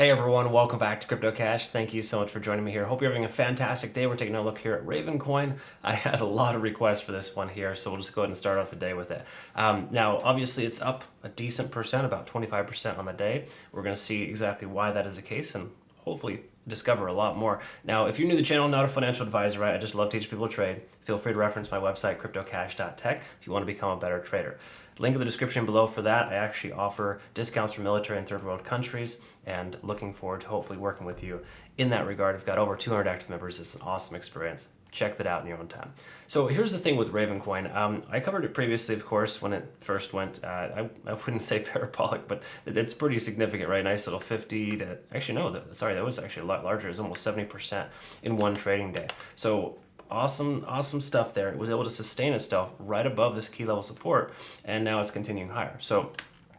Hey everyone, welcome back to CryptoCache. Thank you so much for joining me here. Hope you're having a fantastic day. We're taking a look here at Ravencoin. I had a lot of requests for this one here, so we'll just go ahead and start off the day with it. Now, obviously it's up a decent percent, about 25% on the day. We're going to see exactly why that is the case and hopefully discover a lot more. Now, if you're new to the channel, not a financial advisor, right? I just love teaching people to trade. Feel free to reference my website, CryptoCache.tech, if you want to become a better trader. Link in the description below for that. I actually offer discounts for military and third world countries, and looking forward to hopefully working with you in that regard. I've got over 200 active members. It's an awesome experience. Check that out in your own time. So here's the thing with Ravencoin. I covered it previously, of course, when it first went. I wouldn't say parabolic, but it's pretty significant, right? Nice little 50 to, actually no, that was actually a lot larger. It was almost 70% in one trading day. So awesome stuff there. It was able to sustain itself right above this key level support, and now it's continuing higher. So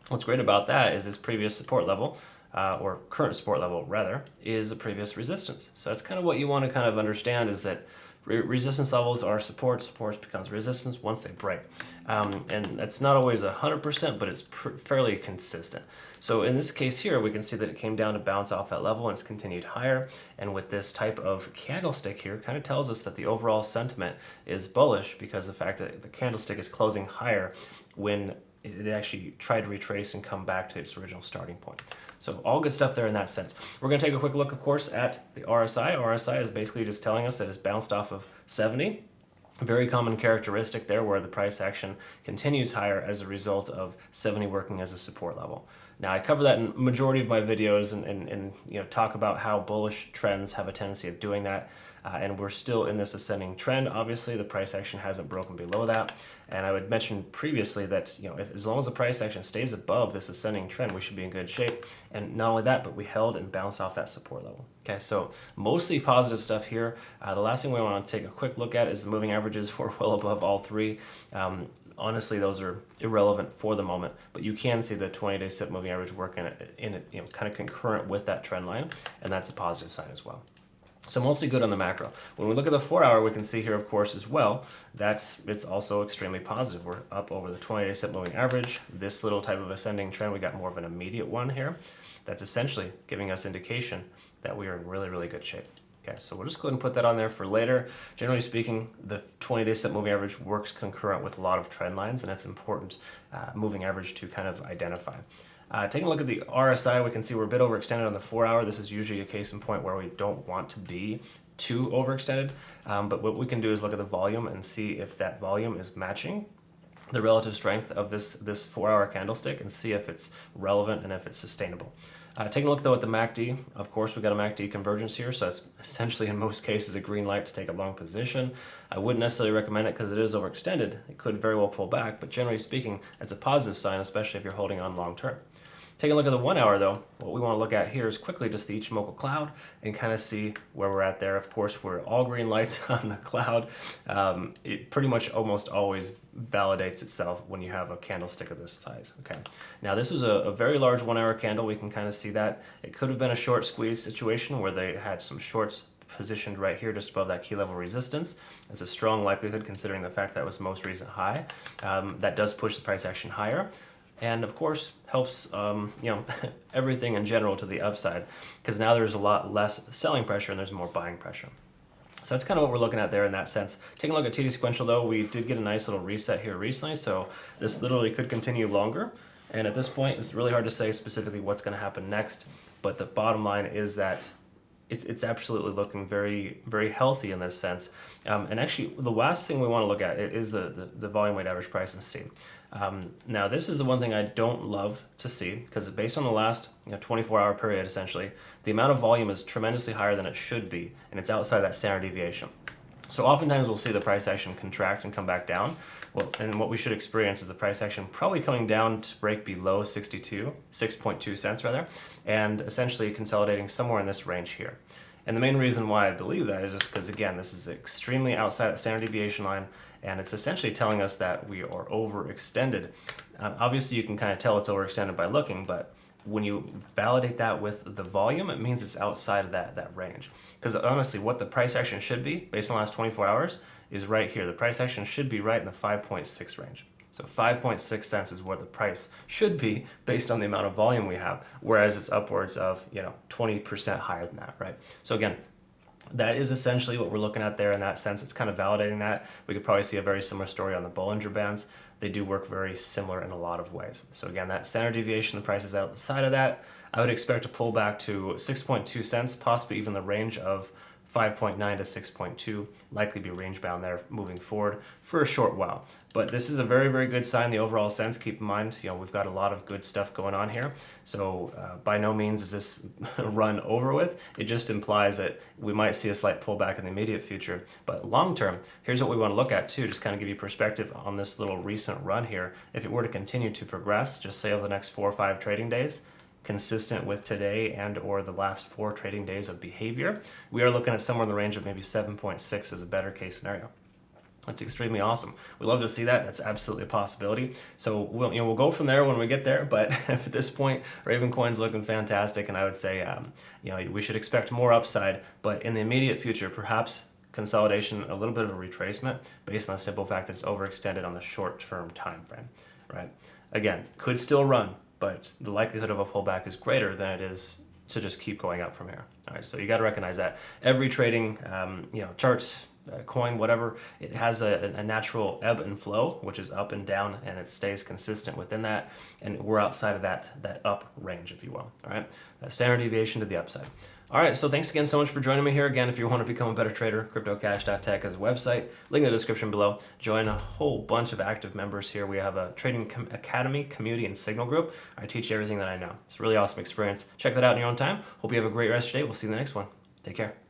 what's great about that is this previous support level, or current support level rather, is a previous resistance. So that's kind of what you want to kind of understand, is that resistance levels are support becomes resistance once they break. And that's not always 100%, but it's fairly consistent. So in this case here, we can see that it came down to bounce off that level and it's continued higher. And with this type of candlestick here, kind of tells us that the overall sentiment is bullish, because the fact that the candlestick is closing higher when it actually tried to retrace and come back to its original starting point. So all good stuff there in that sense. We're going to take a quick look, of course, at the RSI. RSI is basically just telling us that it's bounced off of 70. A very common characteristic there, where the price action continues higher as a result of 70 working as a support level. Now, I cover that in majority of my videos and talk about how bullish trends have a tendency of doing that. And we're still in this ascending trend. Obviously, the price action hasn't broken below that. And I would mention previously that as long as the price action stays above this ascending trend, we should be in good shape. And not only that, but we held and bounced off that support level. Okay, so mostly positive stuff here. The last thing we want to take a quick look at is the moving averages. We're well above all three. Honestly, those are irrelevant for the moment, but you can see the 20-day SIP moving average working in it, kind of concurrent with that trend line, and that's a positive sign as well. So mostly good on the macro. When we look at the 4-hour, we can see here, of course, as well, that it's also extremely positive. We're up over the 20-day SIP moving average. This little type of ascending trend, we got more of an immediate one here. That's essentially giving us indication that we are in really good shape. Okay, so we'll just go ahead and put that on there for later. Generally speaking, the 20-day SIP moving average works concurrent with a lot of trend lines, and that's important moving average to kind of identify. Taking a look at the RSI, we can see we're a bit overextended on the 4-hour. This is usually a case in point where we don't want to be too overextended, but what we can do is look at the volume and see if that volume is matching the relative strength of this 4-hour candlestick, and see if it's relevant and if it's sustainable. Taking a look though at the MACD, of course we've got a MACD convergence here, so it's essentially in most cases a green light to take a long position. I wouldn't necessarily recommend it because it is overextended. It could very well pull back, but generally speaking, it's a positive sign, especially if you're holding on long term. Taking a look at the 1-hour though, what we want to look at here is quickly just the Ichimoku cloud and kind of see where we're at there. Of course, we're all green lights on the cloud. It pretty much almost always validates itself when you have a candlestick of this size. Okay, now this is a very large 1-hour candle. We can kind of see that. It could have been a short squeeze situation where they had some shorts positioned right here just above that key level resistance. It's a strong likelihood considering the fact that it was the most recent high. That does push the price action higher. And of course helps everything in general to the upside, because now there's a lot less selling pressure and there's more buying pressure. So that's kind of what we're looking at there in that sense. Taking a look at TD sequential though, we did get a nice little reset here recently, so this literally could continue longer. And at this point, it's really hard to say specifically what's going to happen next, but the bottom line is that it's absolutely looking very healthy in this sense. And actually, the last thing we want to look at is the volume weighted average price and C. Now, this is the one thing I don't love to see, because based on the last 24-hour period, essentially, the amount of volume is tremendously higher than it should be, and it's outside that standard deviation. So oftentimes we'll see the price action contract and come back down. Well, and what we should experience is the price action probably coming down to break below 6.2 cents rather, and essentially consolidating somewhere in this range here. And the main reason why I believe that is just because, again, this is extremely outside the standard deviation line, and it's essentially telling us that we are overextended. Obviously, you can kind of tell it's overextended by looking, but when you validate that with the volume, it means it's outside of that range. Because honestly, what the price action should be, based on the last 24 hours, is right here. The price action should be right in the 5.6 range. So 5.6 cents is where the price should be based on the amount of volume we have, whereas it's upwards of 20% higher than that, right? So again, that is essentially what we're looking at there in that sense. It's kind of validating that. We could probably see a very similar story on the Bollinger Bands. They do work very similar in a lot of ways. So again, that standard deviation, the price is out the side of that. I would expect to pull back to 6.2 cents, possibly even the range of 5.9 to 6.2, likely be range bound there moving forward for a short while. But this is a very, very good sign in the overall sense. Keep in mind, we've got a lot of good stuff going on here. So by no means is this run over with. It just implies that we might see a slight pullback in the immediate future. But long term, here's what we want to look at too, just kind of give you perspective on this little recent run here. If it were to continue to progress, just say over the next 4 or 5 trading days, consistent with today and or the last 4 trading days of behavior, we are looking at somewhere in the range of maybe 7.6 as a better case scenario. That's extremely awesome. We love to see that. That's absolutely a possibility. So we'll go from there when we get there. But at this point, Ravencoin's looking fantastic, and I would say we should expect more upside. But in the immediate future, perhaps consolidation, a little bit of a retracement, based on the simple fact that it's overextended on the short-term time frame. Right? Again, could still run, but the likelihood of a pullback is greater than it is to just keep going up from here. All right, so you got to recognize that every trading, charts, coin, whatever, it has a natural ebb and flow, which is up and down, and it stays consistent within that. And we're outside of that up range, if you will. All right, that standard deviation to the upside. All right, so thanks again so much for joining me here. Again, if you want to become a better trader, CryptoCache.tech is a website. Link in the description below. Join a whole bunch of active members here. We have a trading academy, community, and signal group. I teach you everything that I know. It's a really awesome experience. Check that out in your own time. Hope you have a great rest of your day. We'll see you in the next one. Take care.